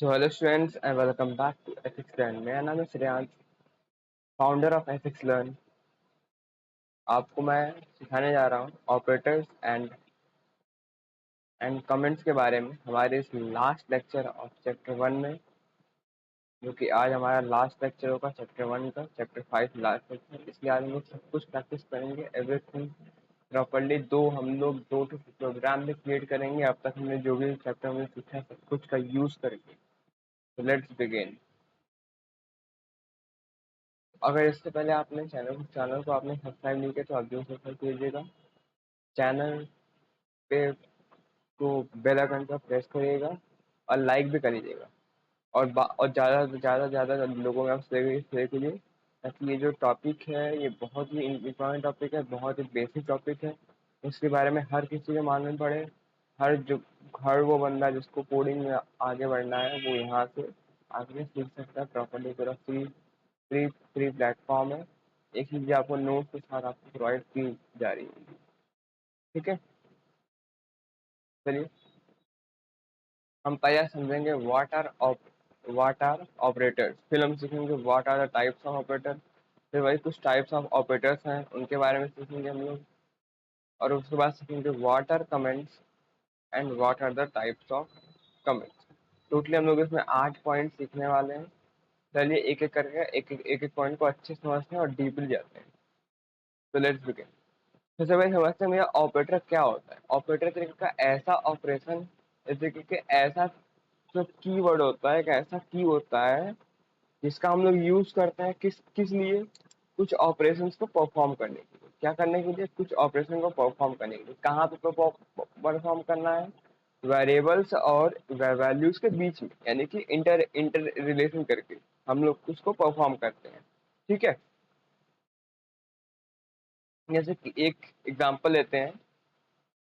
So hello students and welcome back to ethics learn. मेरा नाम है Shreyansh, founder of ethics learn. आपको मैं सिखाने जा रहा हूँ ऑपरेटर्स एंड कमेंट्स के बारे में हमारे इस लास्ट लेक्चर ऑफ चैप्टर 1 में, जो कि आज हमारा लास्ट लेक्चर होगा चैप्टर 1 का। चैप्टर 5 लास्ट लेक्चर, इसलिए आज हम लोग सब कुछ प्रैक्टिस करेंगे, एवरीथिंग प्रॉपरली। हम लोग दो प्रोग्राम भी क्रिएट करेंगे। अब तक हमने जो भी चैप्टर में सीखा सब कुछ का यूज करेंगे। तो लेट्स बिगिन। अगर इससे पहले आपने चैनल को आपने सब्सक्राइब नहीं किया तो आप जो सब्सक्राइब कीजिएगा। चैनल पे को बेल आइकन पर प्रेस करिएगा और लाइक भी करिएगा। और ज़्यादा लोगों में आप शेयर कीजिए, ताकि ये जो टॉपिक है ये बहुत ही इम्पोर्टेंट टॉपिक है, बहुत ही बेसिक टॉपिक है। इसके बारे में हर किसी को मालूम पड़े। हर वो बंदा जिसको कोडिंग में आगे बढ़ना है वो यहाँ से आगे सीख सकता है प्रॉपरली। पूरा फ्री फ्री प्लेटफॉर्म है। एक चीज़ आपको नोट के साथ आपको प्रोवाइड की जा रही है। ठीक है, चलिए हम पहले समझेंगे व्हाट आर ऑपरेटर्स। फिर हम सीखेंगे what are the types of operator. फिर वही कुछ टाइप्स ऑफ ऑपरेटर्स हैं उनके बारे में सीखेंगे हम लोग। और उसके बाद सीखेंगे what are comments and what are the types of comments. Totally हम लोग इसमें 8 पॉइंट सीखने वाले हैं। चलिए एक एक करके एक एक पॉइंट को अच्छे से समझते हैं और डीपली जाते हैं। तो लेट्स बिगिन। सबसे पहले समझते हैं भैया ऑपरेटर क्या होता है। ऑपरेटर तरीके का ऐसा ऑपरेशन, जैसे कि ऐसा जो कीवर्ड होता है, एक ऐसा की होता है जिसका हम लोग यूज करते हैं किस किस लिए, कुछ ऑपरेशंस को परफॉर्म करने के लिए। क्या करने के लिए? कुछ ऑपरेशन को परफॉर्म करने के लिए। कहाँ पे परफॉर्म करना है? वेरिएबल्स और वैल्यूज के बीच में, यानी कि इंटर इंटर रिलेशन करके हम लोग उसको परफॉर्म करते हैं। ठीक है, जैसे कि एक एग्जांपल लेते हैं,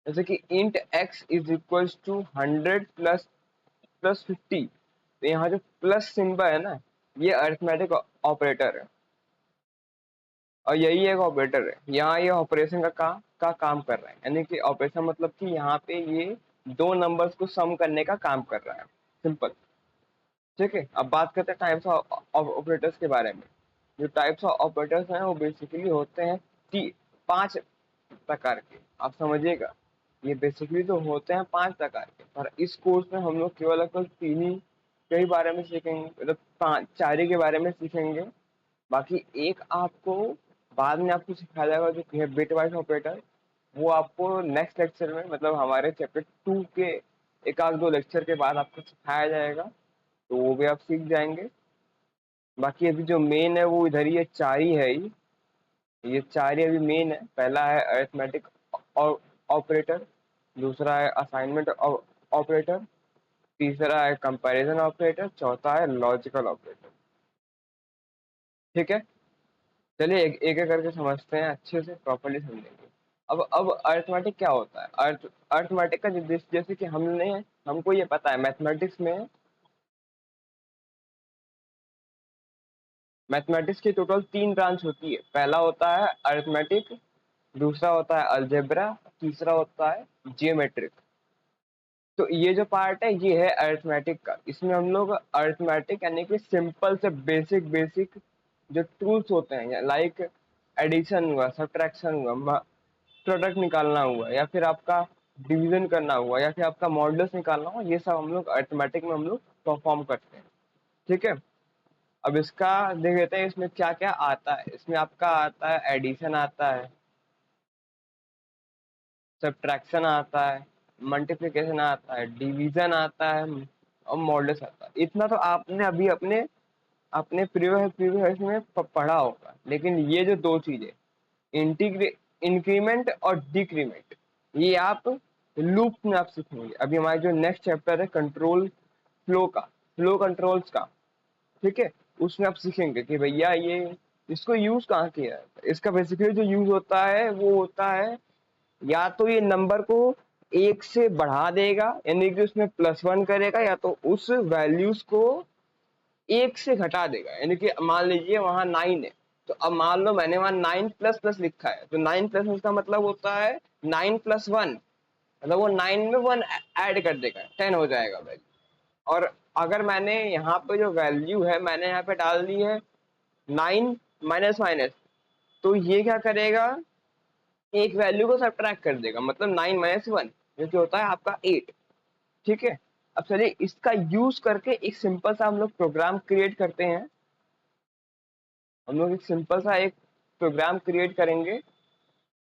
जैसे कि int x is equal to 100 plus plus 50। तो यहाँ जो प्लस सिंबल है ना, ये अरिथमेटिक ऑपरेटर है और यही एक ऑपरेटर है। यहाँ ये ऑपरेशन का काम कर रहा है, यानी कि ऑपरेशन मतलब कि यहाँ पे ये दो नंबर्स को सम करने का काम कर रहा है। सिंपल। ठीक है, अब बात करते हैं टाइप्स ऑफ ऑपरेटर्स के बारे में। जो टाइप्स ऑफ ऑपरेटर्स हैं वो बेसिकली होते हैं 5 प्रकार के। आप समझिएगा, ये बेसिकली तो होते हैं 5 प्रकार के, पर इस कोर्स में हम लोग केवल तीन ही के बारे में सीखेंगे, मतलब 4 ही के बारे में सीखेंगे। बाकी एक आपको बाद में आपको सिखाया जाएगा जो है बिट वाइज ऑपरेटर। वो आपको नेक्स्ट लेक्चर में, मतलब हमारे चैप्टर 2 के एक आध दो लेक्चर के बाद आपको सिखाया जाएगा, तो वो भी आप सीख जाएंगे। बाकी अभी जो मेन है वो इधर ही है, 4 ही है ही। ये 4 ही अभी मेन है। पहला है अरिथमेटिक ऑपरेटर, दूसरा है असाइनमेंट ऑपरेटर, तीसरा है कंपैरिजन ऑपरेटर, चौथा है लॉजिकल ऑपरेटर। ठीक है, चलिए एक एक करके समझते हैं, अच्छे से प्रॉपर्ली समझेंगे। अब अरिथमेटिक क्या होता है? अरिथमेटिक का जैसे कि हमको ये पता है मैथमेटिक्स की टोटल 3 ब्रांच होती है। पहला होता है अरिथमेटिक, दूसरा होता है अलजेब्रा, तीसरा होता है जियोमेट्रिक। तो ये जो पार्ट है ये है अरिथमेटिक का। इसमें हम लोग अरिथमेटिक यानी कि सिंपल से बेसिक बेसिक जो टूल्स होते हैं, लाइक एडिशन हुआ, सब्ट्रैक्शन हुआ, प्रोडक्ट निकालना हुआ, या फिर आपका डिवीजन करना हुआ, या फिर आपका मॉडल्स निकालना हुआ, ये सब हम लोग अरिथमेटिक में हम लोग परफॉर्म करते हैं। ठीक है, अब इसका देख लेते हैं इसमें क्या क्या आता है। इसमें आपका आता है एडिशन, आता है सब्ट्रैक्शन, आता है मल्टीप्लिकेशन, आता है डिवीजन, आता है और मॉडल्स आता है। इतना तो आपने अभी अपने अपने प्रीवियस में पढ़ा होगा। लेकिन ये जो दो चीजें, इंटीग्रे इंक्रीमेंट और डिक्रीमेंट, ये आप लूप में आप सीखेंगे। अभी हमारा जो नेक्स्ट चैप्टर है कंट्रोल फ्लो कंट्रोल्स का, ठीक है, उसमें आप सीखेंगे कि भैया ये इसको यूज कहाँ किया है। इसका बेसिकली जो यूज होता है वो होता है, या तो ये नंबर को 1 से बढ़ा देगा, यानी कि उसमें +1 करेगा, या तो उस वैल्यूज को 1 से घटा देगा। यानी कि मान लीजिए वहां 9 है, तो अब मान लो मैंने वहां 9 प्लस प्लस लिखा है, तो 9 प्लस उसका मतलब होता है 9 + 1, मतलब वो 9 में 1 ऐड कर देगा, 10 हो जाएगा वैल्यू। और अगर मैंने यहाँ पे जो वैल्यू है मैंने यहाँ पे डाल दी है 9 माइनस माइनस, तो ये क्या करेगा, एक वैल्यू को सब्ट्रैक्ट कर देगा, मतलब 9 माइनस 1 जो कि होता है आपका 8। ठीक है, अब चलिए इसका यूज करके एक सिंपल सा हम लोग प्रोग्राम क्रिएट करते हैं। हम लोग एक सिंपल सा एक प्रोग्राम क्रिएट करेंगे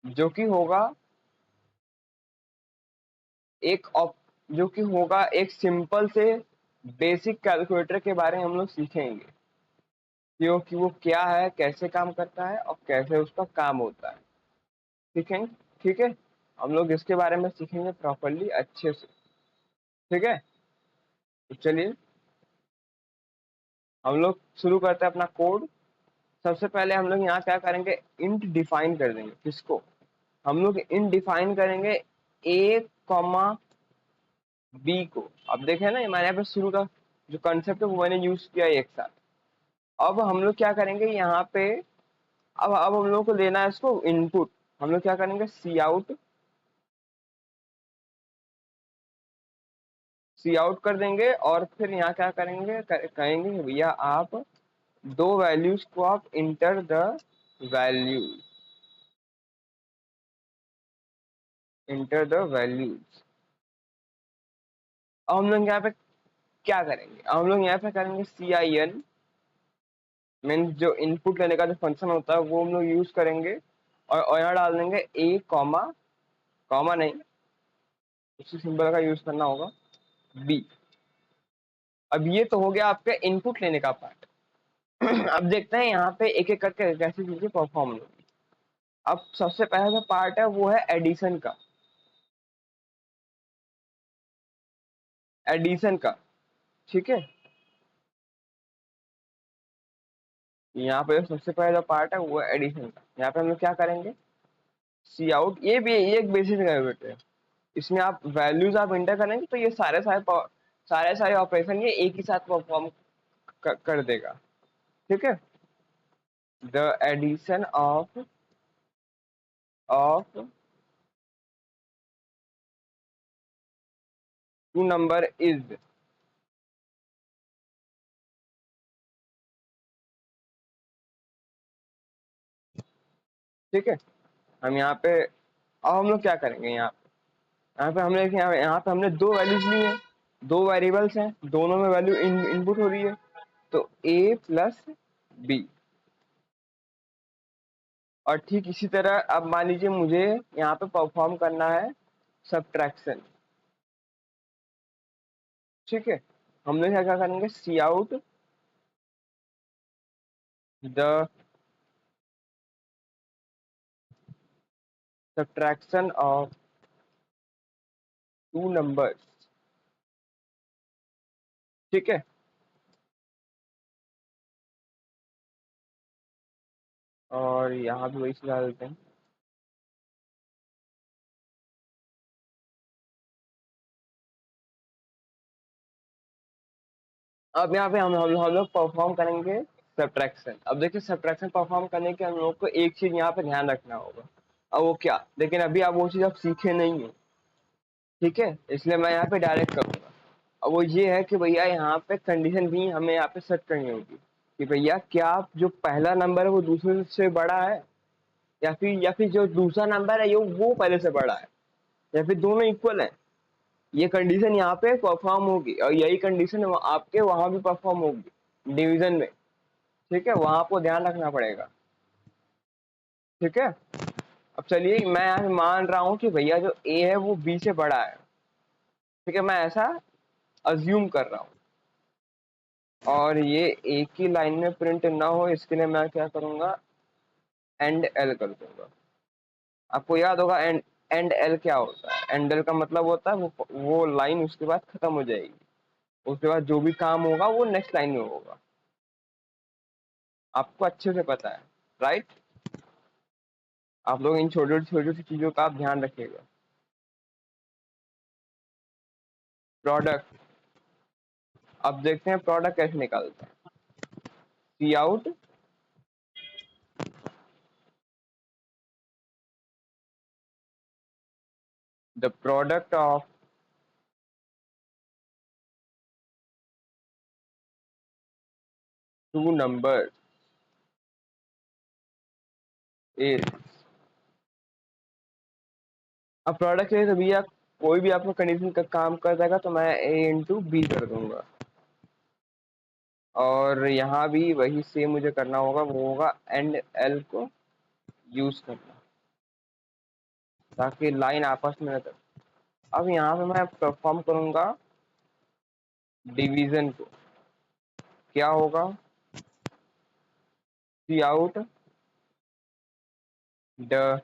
जो कि होगा एक जो कि होगा एक सिंपल से बेसिक कैलकुलेटर के बारे में हम लोग सीखेंगे कि वो क्या है, कैसे काम करता है और कैसे उसका काम होता है। सीखेंगे, ठीक है, हम लोग इसके बारे में सीखेंगे प्रॉपरली अच्छे से। ठीक है, तो चलिए हम लोग शुरू करते हैं अपना कोड। सबसे पहले हम लोग यहाँ क्या करेंगे, इंट डिफाइन कर देंगे। किसको, हम लोग इंट डिफाइन करेंगे a कॉमा बी को। अब देखें ना, हमारे यहाँ पे शुरू का जो कंसेप्ट है वो मैंने यूज किया है एक साथ। अब हम लोग क्या करेंगे यहाँ पे, अब हम लोग को लेना है इसको इनपुट। हम लोग क्या करेंगे, सी आउट कर देंगे और फिर यहाँ क्या करेंगे, कहेंगे भैया आप दो वैल्यूज को आप enter the value, enter the values. अब हम लोग यहाँ पे क्या करेंगे, अब हम लोग यहाँ पे करेंगे CIN, मीन्स जो इनपुट लेने का जो फंक्शन होता है वो हम लोग यूज करेंगे और यहाँ डाल देंगे a कॉमा, कॉमा नहीं, उसी सिंबल का यूज करना होगा, b। अब ये तो हो गया आपका इनपुट लेने का पार्ट। अब देखते हैं यहाँ पे एक एक करके कैसी चीजें परफॉर्म होगी। अब सबसे पहला जो पार्ट है वो है एडिशन का, एडिशन का। ठीक है, यहाँ पे सबसे पहला जो पार्ट है वो है एडिशन का। यहाँ पे हम लोग क्या करेंगे, सी आउट, ये भी ये एक बेसिक कैलकुलेटर है। इसमें आप वैल्यूज आप इंटर करेंगे तो ये सारे ऑपरेशन ये एक ही साथ परफॉर्म कर देगा। ठीक है, the addition of two number is, ठीक है। हम यहाँ पे, अब हम लोग क्या करेंगे, यहाँ पे हमने यहाँ पे हमने दो वैल्यूज ली हैं, दो वेरिएबल्स हैं, दोनों में वैल्यू इनपुट हो रही है, तो a प्लस बी। और ठीक इसी तरह अब मान लीजिए मुझे यहाँ पे परफॉर्म करना है सब्ट्रैक्शन। ठीक है, हम लोग क्या करेंगे, see out the subtraction of two numbers. ठीक है, और यहाँ भी वही सुझा देते हैं। अब यहाँ पे हम लोग परफॉर्म करेंगे सब्ट्रैक्शन। अब देखिए सब्ट्रैक्शन परफॉर्म करने के हम लोग को एक चीज यहाँ पे ध्यान रखना होगा। अब वो क्या, लेकिन अभी आप वो चीज आप सीखे नहीं हो। ठीक है, इसलिए मैं यहाँ पे डायरेक्ट करूंगा। अब वो ये है कि भैया यहाँ पे कंडीशन भी हमें यहाँ पे सेट करनी होगी कि भैया क्या जो पहला नंबर है वो दूसरे से बड़ा है, या फिर जो दूसरा नंबर है ये वो पहले से बड़ा है, या फिर दोनों इक्वल है। ये कंडीशन यहाँ पे परफॉर्म होगी और यही कंडीशन आपके वहां भी परफॉर्म होगी डिवीजन में। ठीक है, वहां आपको ध्यान रखना पड़ेगा। ठीक है, अब चलिए मैं यहाँ मान रहा हूँ कि भैया जो ए है वो बी से बड़ा है। ठीक है, मैं ऐसा अज्यूम कर रहा हूँ और ये एक ही लाइन में प्रिंट ना हो इसके लिए मैं क्या करूंगा, एंड एल कर दूंगा। आपको याद होगा एंड एल क्या होता है, एंड एल का मतलब होता है वो लाइन उसके बाद खत्म हो जाएगी, उसके बाद जो भी काम होगा वो नेक्स्ट लाइन में होगा। आपको अच्छे से पता है, राइट। आप लोग इन छोटी छोटी सी चीजों का आप ध्यान रखिएगा। प्रोडक्ट, अब देखते हैं प्रोडक्ट कैसे निकालते हैं। See out the product of two numbers is, अब प्रोडक्ट है तो भैया कोई भी आपको कंडीशन का काम कर देगा तो मैं a इंटू बी कर दूंगा, और यहाँ भी वही सेम मुझे करना होगा, वो होगा एंड एल को यूज करना ताकि लाइन आपस में न टकराए। अब यहाँ पे मैं परफॉर्म करूंगा डिवीजन को, क्या होगा, see out the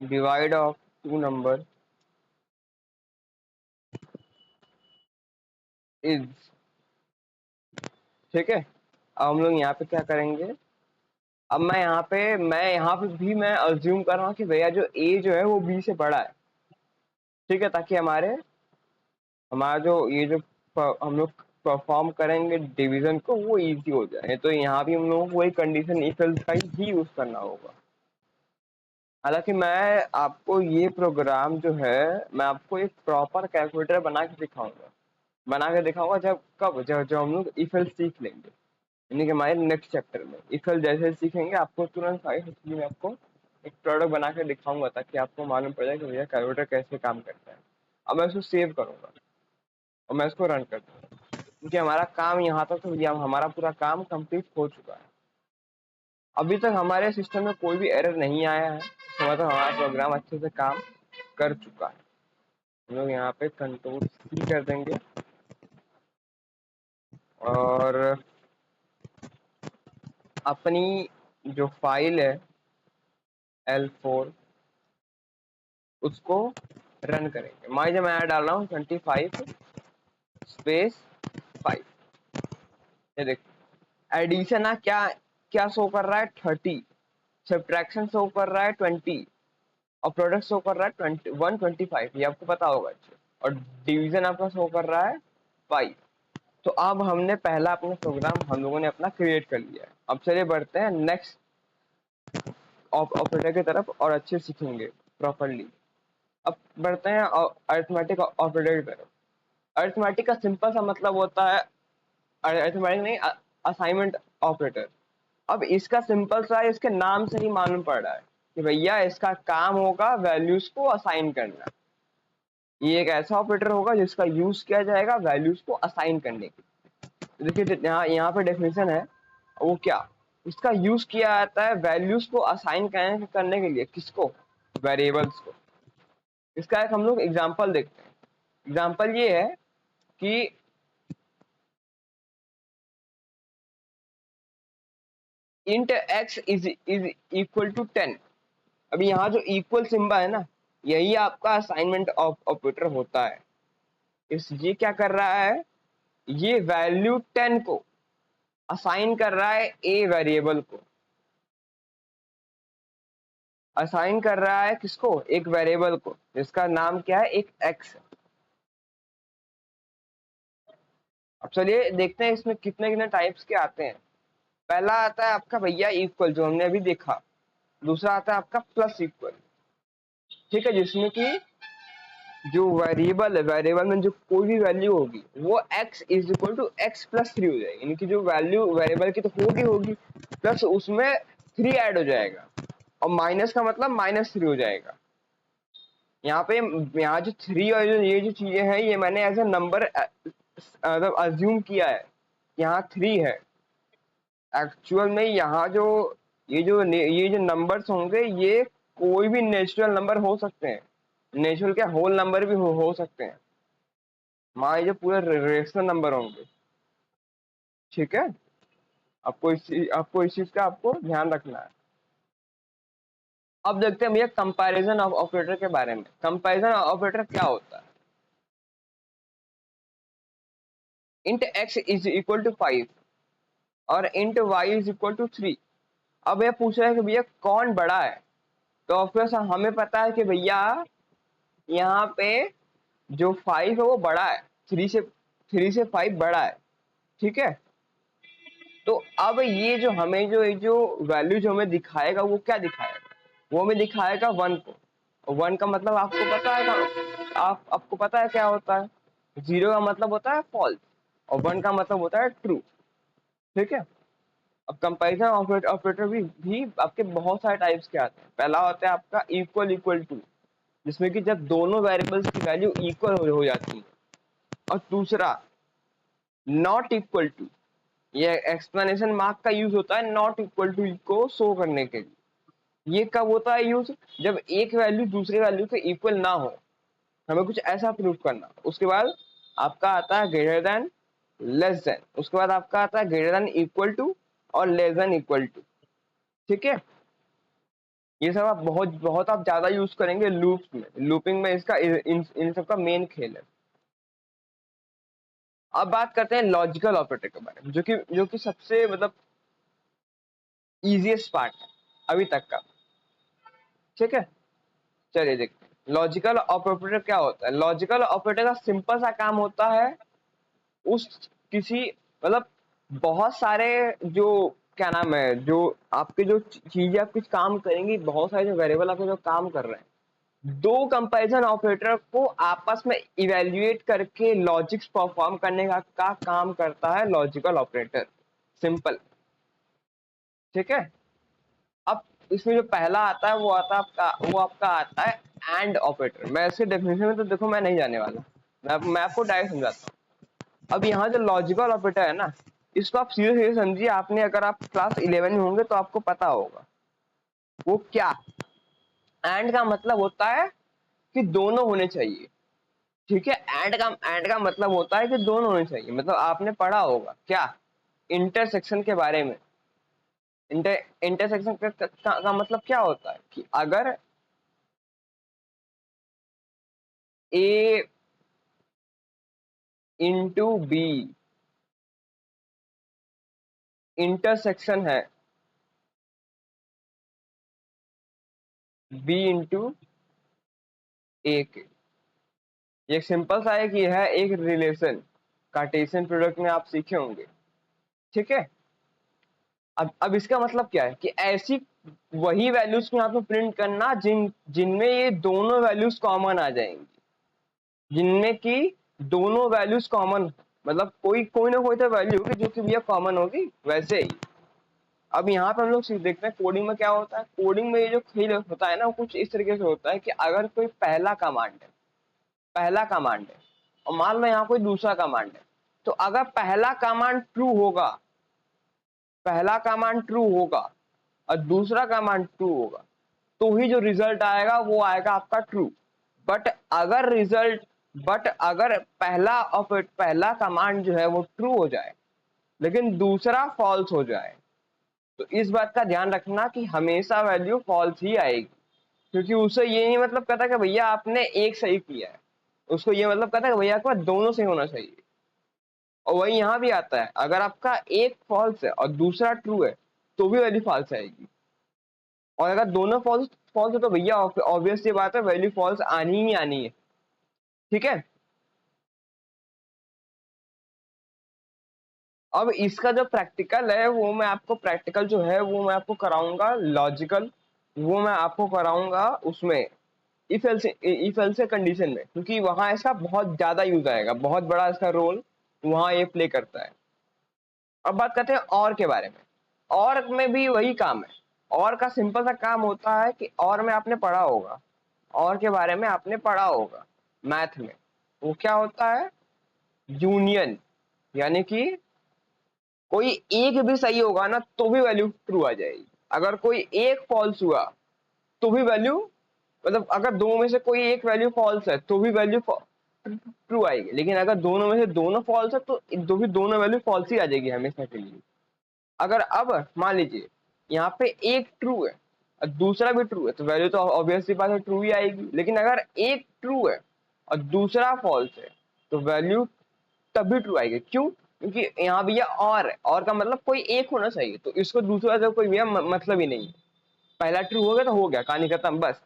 divide of two number is, ठीक है। अब हम लोग यहाँ पे क्या करेंगे, अब मैं यहाँ पे भी मैं अज्यूम कर रहा हूँ कि भैया जो ए जो है वो बी से बड़ा है, ठीक है, ताकि हमारा जो ये जो हम लोग परफॉर्म करेंगे डिवीजन को वो इजी हो जाए। तो यहाँ भी हम लोगों को वही कंडीशन इफ एल्स का ही यूज करना होगा। हालांकि मैं आपको ये प्रोग्राम जो है मैं आपको एक प्रॉपर कैलकुलेटर बना के दिखाऊंगा जब कब जब जब हम लोग इफ एल्स सीख लेंगे, यानी कि हमारे नेक्स्ट चैप्टर में इफ एल्स जैसे सीखेंगे आपको तुरंत मैं आपको एक प्रोडक्ट बना के दिखाऊंगा ताकि आपको मालूम पड़ जाए कि भैया कैलकुलेटर कैसे काम करता है। अब मैं इसको सेव करूंगा और मैं इसको रन कर दूंगा, क्योंकि हमारा काम यहाँ तक तो भैया हमारा पूरा काम कंप्लीट हो चुका है। अभी तक हमारे सिस्टम में कोई भी एरर नहीं आया है, तो मतलब हमारा प्रोग्राम अच्छे से काम कर चुका है। हम लोग यहाँ पे कंट्रोल सी कर देंगे और अपनी जो फाइल है L4 उसको रन करेंगे। मान लीजिए मैं डाल रहा हूँ 25 स्पेस 5, ये देखो एडिशन है क्या क्या शो कर रहा है 30, सब्ट्रैक्शन शो कर रहा है 20 और प्रोडक्ट शो कर रहा है 125, ये आपको पता होगा अच्छे, और डिवीजन आपका शो कर रहा है 5। तो अब हमने पहला अपना प्रोग्राम हम लोगों ने अपना क्रिएट कर लिया है। अब चलिए बढ़ते हैं नेक्स्ट ऑपरेटर की तरफ और अच्छे सीखेंगे प्रॉपरली। अब बढ़ते हैं अरिथमेटिक ऑपरेटर की तरफ। अरिथमेटिक का सिंपल सा मतलब होता है, अरिथमेटिक नहीं, असाइनमेंट ऑपरेटर। अब इसका सिंपल सा है, इसके नाम से ही मालूम पड़ रहा है कि भैया इसका काम होगा वैल्यूज को असाइन करना। ये एक ऐसा ऑपरेटर होगा जिसका यूज किया जाएगा वैल्यूज को असाइन करने के लिए। देखिए यहाँ पे डेफिनेशन है, वो क्या, इसका यूज किया जाता है वैल्यूज को असाइन करने के लिए, किसको, वेरिएबल्स को। इसका एक हम लोग एग्जांपल देखते हैं। एग्जांपल ये है कि int x is equal to 10। अभी यहाँ जो इक्वल सिंबल है ना, यही आपका असाइनमेंट ऑपरेटर होता है। इस ये क्या कर रहा है, ये वैल्यू 10 को असाइन कर रहा है ए वेरिएबल को, असाइन कर रहा है किसको, एक वेरिएबल को जिसका नाम क्या है, एक x है। अब चलिए देखते हैं इसमें कितने कितने टाइप्स के आते हैं। पहला आता है आपका भैया इक्वल, जो हमने अभी देखा। दूसरा आता है आपका प्लस इक्वल, ठीक है, जिसमें कि जो वेरिएबल है, वेरिएबल में जो कोई भी वैल्यू होगी वो x is equal to x plus 3 हो जाएगी, यानी कि जो वैल्यू वेरिएबल की तो होगी प्लस उसमें 3 ऐड हो जाएगा, और माइनस का मतलब -3 हो जाएगा। यहाँ पे यहाँ जो 3 और ये जो चीजें हैं ये मैंने एज ए नंबर मतलब अज्यूम किया है, यहाँ 3 है। एक्चुअल में यहाँ जो ये जो नंबर्स होंगे ये कोई भी नेचुरल नंबर हो सकते हैं, नेचुरल क्या होल नंबर भी हो सकते हैं, मान लीजिए पूरे रेशनल नंबर होंगे, ठीक है। आपको इस चीज का आपको ध्यान रखना है। अब देखते हैं भैया कंपैरिजन ऑफ ऑपरेटर के बारे में। कंपैरिजन ऑपरेटर क्या होता है, int x is equal to 5 और int y is equal to 3। अब ये पूछ रहा है कि भैया कौन बड़ा है, तो ऑफकोर्स हमें पता है कि भैया यहाँ पे जो 5 है वो बड़ा है, 3 से 5 बड़ा है, ठीक है। तो अब ये जो हमें जो वैल्यू जो हमें दिखाएगा वो क्या दिखाएगा, वो हमें दिखाएगा 1 को। 1 का मतलब आपको पता है आपको पता है क्या होता है? 0 का मतलब होता है फॉल्स और 1 का मतलब होता है ट्रू। ठीक है। अब कंपैरिजन ऑपरेटर भी आपके बहुत सारे टाइप्स के आते हैं। पहला होता है आपका इक्वल इक्वल टू, जिसमें कि जब दोनों वेरिएबल्स की वैल्यू इक्वल हो जाती है। और दूसरा नॉट इक्वल टू, ये एक्सप्लेनेशन मार्क का यूज होता है नॉट इक्वल टू को शो करने के लिए। ये कब होता है यूज? जब एक वैल्यू दूसरे वैल्यू के इक्वल ना हो, हमें कुछ ऐसा प्रूफ करना। उसके बाद आपका आता है ग्रेटर देन, लेस देन, उसके बाद आपका आता है ग्रेटर देन इक्वल टू और लेस देन इक्वल टू। ठीक है। ये सब आप बहुत बहुत आप ज्यादा यूज करेंगे लूप्स में, लूपिंग में इसका इन सब का मेन खेल है। अब बात करते हैं लॉजिकल ऑपरेटर के बारे में, जो कि सबसे मतलब इजीएस्ट पार्ट है अभी तक का। ठीक है। चलिए देखते हैं लॉजिकल ऑपरेटर क्या होता है। लॉजिकल ऑपरेटर का सिंपल सा काम होता है उस किसी मतलब बहुत सारे जो क्या नाम है, जो आपके जो चीजें आप कुछ काम करेंगी, बहुत सारे जो वेरिएबल आपके जो काम कर रहे हैं, दो कंपैरिजन ऑपरेटर को आपस में इवेल्युएट करके लॉजिक्स परफॉर्म करने का काम करता है लॉजिकल ऑपरेटर। सिंपल। ठीक है। अब इसमें जो पहला आता है वो आपका आता है एंड ऑपरेटर। मैं इसके डेफिनेशन में तो देखो मैं नहीं जाने वाला, मैं आपको डायरेक्ट समझाता हूँ। अब यहाँ जो लॉजिकल ऑपरेटर है ना, इसको आप सीधे सीधे समझिए। आपने अगर आप क्लास 11 में होंगे तो आपको पता होगा वो क्या। एंड का मतलब होता है कि दोनों होने चाहिए। ठीक है। एंड का मतलब होता है कि दोनों होने चाहिए। मतलब आपने पढ़ा होगा क्या इंटरसेक्शन के बारे में। इंटरसेक्शन का मतलब क्या होता है कि अगर ए इंटू बी इंटरसेक्शन है बी इंटू ए के। ये सिंपल सा है कि यह है एक रिलेशन, कार्टेशियन प्रोडक्ट में आप सीखे होंगे। ठीक है। अब इसका मतलब क्या है कि ऐसी वही वैल्यूज को यहाँ पे प्रिंट करना जिनमें ये दोनों वैल्यूज कॉमन आ जाएंगी, जिनमें की दोनों वैल्यूज कॉमन, मतलब कोई कोई ना कोई तो वैल्यू होगी जो कि भैया कॉमन होगी। वैसे ही अब यहाँ पे हम लोग देखते हैं कोडिंग में क्या होता है। कोडिंग में ये जो खेल होता है ना, वो कुछ इस तरीके से होता है कि अगर कोई पहला कमांड है और मान लो यहाँ कोई दूसरा कमांड है, तो अगर पहला कमांड ट्रू होगा और दूसरा कमांड ट्रू होगा, तो ही जो रिजल्ट आएगा वो आएगा आपका ट्रू। बट अगर रिजल्ट बट अगर पहला कमांड जो है वो ट्रू हो जाए लेकिन दूसरा फॉल्स हो जाए, तो इस बात का ध्यान रखना कि हमेशा वैल्यू फॉल्स ही आएगी। क्योंकि उसे ये नहीं मतलब कहता कि भैया आपने एक सही किया है, उसको ये मतलब कहता है कि भैया आपका दोनों सही होना चाहिए। और वही यहाँ भी आता है, अगर आपका एक फॉल्स है और दूसरा ट्रू है तो भी वैल्यू फॉल्स आएगी। और अगर दोनों फॉल्स फॉल्स है तो भैया ऑब्वियस ये बात है वैल्यू फॉल्स आनी ही आनी है। ठीक है। अब इसका जो प्रैक्टिकल है वो मैं आपको कराऊंगा लॉजिकल, वो मैं आपको कराऊंगा उसमें इफ एल्स कंडीशन में, क्योंकि वहां इसका बहुत ज्यादा यूज आएगा, बहुत बड़ा इसका रोल वहां ये प्ले करता है। अब बात करते हैं और के बारे में। और में भी वही काम है। और का सिंपल सा काम होता है कि और में आपने पढ़ा होगा, और के बारे में आपने पढ़ा होगा मैथ में। वो क्या होता है? यूनियन। यानी कि कोई एक भी सही होगा ना तो भी वैल्यू ट्रू आ जाएगी। अगर कोई एक फॉल्स हुआ तो भी वैल्यू, मतलब अगर दो में से कोई एक वैल्यू फॉल्स है तो भी वैल्यू ट्रू आएगी। लेकिन अगर दोनों में से दोनों फॉल्स है तो दोनों वैल्यू फॉल्स ही आ जाएगी हमेशा के लिए। अगर अब मान लीजिए यहाँ पे एक ट्रू है और दूसरा भी ट्रू है तो वैल्यू तो ऑब्वियसली बात है ट्रू ही आएगी। लेकिन अगर एक ट्रू है और दूसरा फॉल्स है तो वैल्यू तभी ट्रू आएगी। क्यों? क्योंकि यहाँ भैया और है, और का मतलब कोई एक होना चाहिए, तो इसको दूसरा से कोई भैया मतलब ही नहीं है। पहला ट्रू हो गया तो हो गया, कहानी खत्म बस।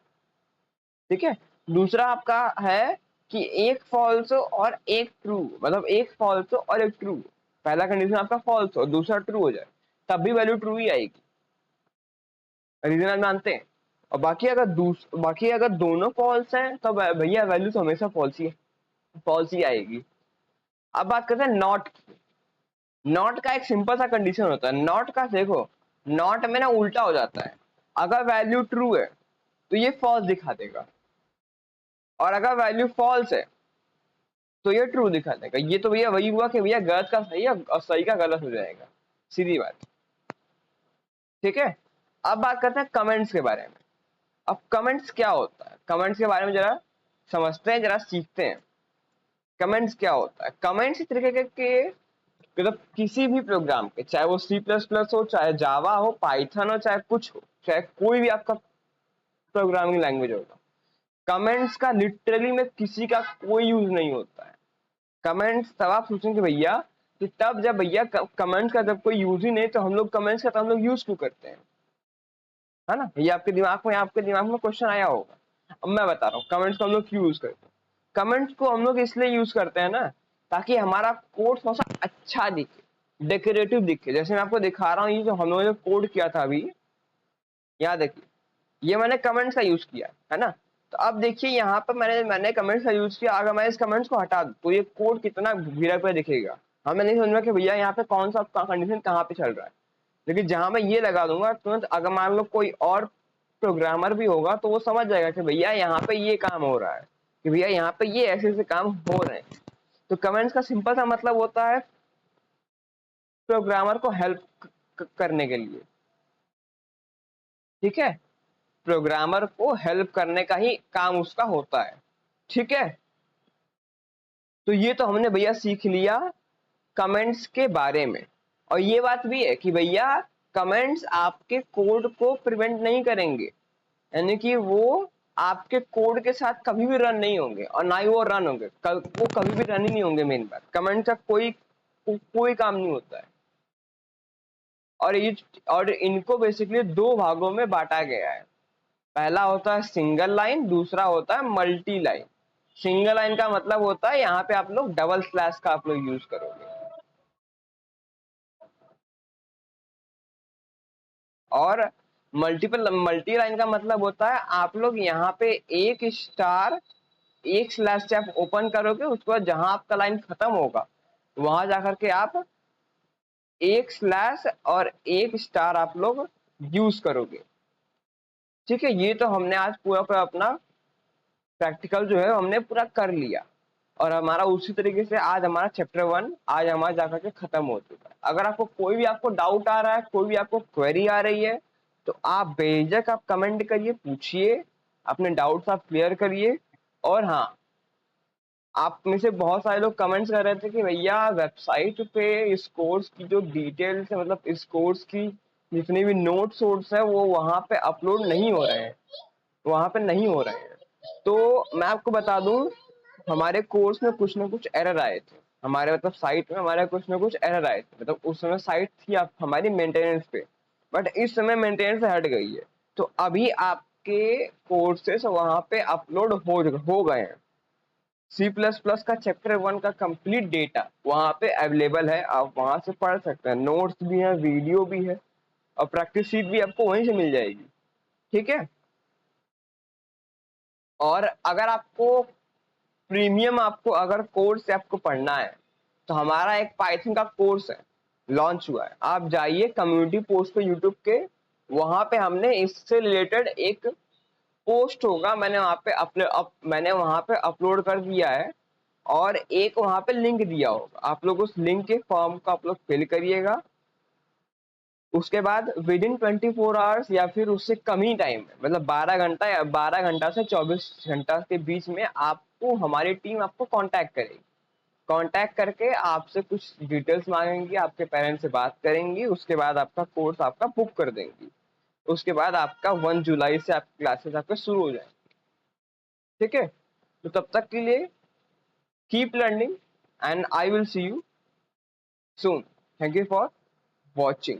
ठीक है। दूसरा आपका है कि एक फॉल्स और एक ट्रू, मतलब एक फॉल्स और एक ट्रू। पहला कंडीशन आपका फॉल्स और दूसरा ट्रू हो जाए तब भी वैल्यू ट्रू ही आएगी। रीजन आप मानते हैं? और बाकी अगर दोनों फॉल्स हैं तो भैया वैल्यू तो हमेशा फॉल्स ही आएगी। अब बात करते हैं नॉट की। नॉट का एक सिंपल सा कंडीशन होता है। नॉट का देखो, नॉट में ना उल्टा हो जाता है। अगर वैल्यू ट्रू है तो ये फॉल्स दिखा देगा, और अगर वैल्यू फॉल्स है तो ये ट्रू दिखा देगा। ये तो भैया वही हुआ कि भैया गलत का सही है और सही का गलत हो जाएगा, सीधी बात। ठीक है, अब बात करते हैं कमेंट्स के बारे में। अब कमेंट्स क्या होता है, कमेंट्स के बारे में जरा समझते हैं, जरा सीखते हैं। कमेंट्स क्या होता है? कमेंट्स इस तरीके के मतलब किसी भी प्रोग्राम के, चाहे वो C++ हो, चाहे जावा हो, पाइथन हो, चाहे कुछ हो, चाहे कोई भी आपका प्रोग्रामिंग लैंग्वेज होगा, कमेंट्स का लिटरली में किसी का कोई यूज नहीं होता है। कमेंट्स तब आप सोचेंगे भैया कि तब जब भैया कमेंट्स का जब कोई यूज ही नहीं तो हम लोग कमेंट्स का तो हम लोग यूज क्यों करते हैं, है ना? ये आपके दिमाग में क्वेश्चन आया होगा। अब मैं बता रहा हूँ कमेंट्स को हम लोग क्यों यूज करते हैं। कमेंट्स को हम लोग इसलिए यूज करते हैं ना, ताकि हमारा कोड थोड़ा सा अच्छा दिखे, डेकोरेटिव दिखे। जैसे मैं आपको दिखा रहा हूँ, ये जो हम लोगों ने कोड किया था अभी, यहाँ देखिए, ये मैंने कमेंट्स का यूज किया है ना। तो अब देखिए यहाँ पर मैंने कमेंट्स का यूज किया। अगर मैं इस कमेंट्स को हटा दूं तो ये कोड कितना भीड़ा पे दिखेगा। हमें नहीं समझ में कि भैया यहाँ पे कौन सा कंडीशन कहाँ पे चल रहा है। लेकिन जहां मैं ये लगा दूंगा तुरंत, अगर मान लो कोई और प्रोग्रामर भी होगा तो वो समझ जाएगा कि भैया यहाँ पे ये काम हो रहा है, कि भैया यहाँ पे ये ऐसे ऐसे काम हो रहे हैं। तो कमेंट्स का सिंपल सा मतलब होता है प्रोग्रामर को हेल्प करने के लिए। ठीक है, प्रोग्रामर को हेल्प करने का ही काम उसका होता है। ठीक है, तो ये तो हमने भैया सीख लिया कमेंट्स के बारे में। और ये बात भी है कि भैया कमेंट्स आपके कोड को प्रिवेंट नहीं करेंगे, यानी कि वो आपके कोड के साथ कभी भी रन नहीं होंगे, और ना ही वो रन होंगे, वो कभी भी रन ही नहीं होंगे। मेन बात, कमेंट का कोई काम नहीं होता है। और इनको बेसिकली दो भागों में बांटा गया है। पहला होता है सिंगल लाइन, दूसरा होता है मल्टी लाइन। सिंगल लाइन का मतलब होता है यहाँ पे आप लोग डबल स्लैश का आप लोग यूज करोगे, और मल्टी लाइन का मतलब होता है आप लोग यहाँ पे एक स्टार एक स्लैश से आप ओपन करोगे, उसके बाद जहां आपका लाइन खत्म होगा वहां जाकर के आप एक स्लैश और एक स्टार आप लोग यूज करोगे। ठीक है, ये तो हमने आज पूरा अपना प्रैक्टिकल जो है हमने पूरा कर लिया, और हमारा उसी तरीके से आज हमारा चैप्टर 1 आज हमारा जाकर के खत्म हो चुका है। अगर आपको कोई भी आपको डाउट आ रहा है, कोई भी आपको क्वेरी आ रही है, तो आप बेझिझक आप कमेंट करिए, पूछिए, अपने डाउट्स आप क्लियर करिए। और हाँ, आप में से बहुत सारे लोग कमेंट्स कर रहे थे कि भैया वेबसाइट पे इस कोर्स की जो डिटेल्स है, मतलब इस कोर्स की जितने भी नोट्स वोट्स है वो वहां पे अपलोड नहीं हो रहे हैं, वहां पे नहीं हो रहे हैं। तो मैं आपको बता दूं, हमारे कोर्स में कुछ ना कुछ एरर आए थे, हमारे मतलब साइट में हमारे कुछ ना कुछ एरर आए थे। मतलब उस समय साइट थी आप हमारी मेंटेनेंस पे, बट इस समय मेंटेनेंस से हट गई है। तो अभी आपके कोर्सेस वहां पे अपलोड हो गए हैं। C++ का चैप्टर 1 का कंप्लीट डेटा वहां पे अवेलेबल है, आप वहां से पढ़ सकते हैं। नोट्स भी है, वीडियो भी है, और प्रैक्टिस शीट भी आपको वहीं से मिल जाएगी। ठीक है, और अगर आपको प्रीमियम आपको अगर कोर्स से आपको पढ़ना है तो हमारा एक पाइथन का कोर्स है, लॉन्च हुआ है। आप जाइए कम्युनिटी पोस्ट पे यूट्यूब के, वहां पे हमने इससे रिलेटेड एक पोस्ट होगा, मैंने वहां पे अपलोड कर दिया है, और एक वहां पे लिंक दिया होगा। आप लोग उस लिंक के फॉर्म को आप लोग फिल करिएगा। उसके बाद विद इन 24 आवर्स या फिर उससे कम ही टाइम में, मतलब 12 घंटा या 12 घंटा से 24 घंटा के बीच में आपको हमारी टीम आपको कांटेक्ट करेगी। कांटेक्ट करके आपसे कुछ डिटेल्स मांगेंगी, आपके पेरेंट्स से बात करेंगी, उसके बाद आपका कोर्स आपका बुक कर देंगी। उसके बाद आपका 1 जुलाई से आपकी क्लासेस आपके शुरू हो जाएंगी। ठीक है, तो तब तक के लिए keep learning, and I will see you soon. Thank you for watching.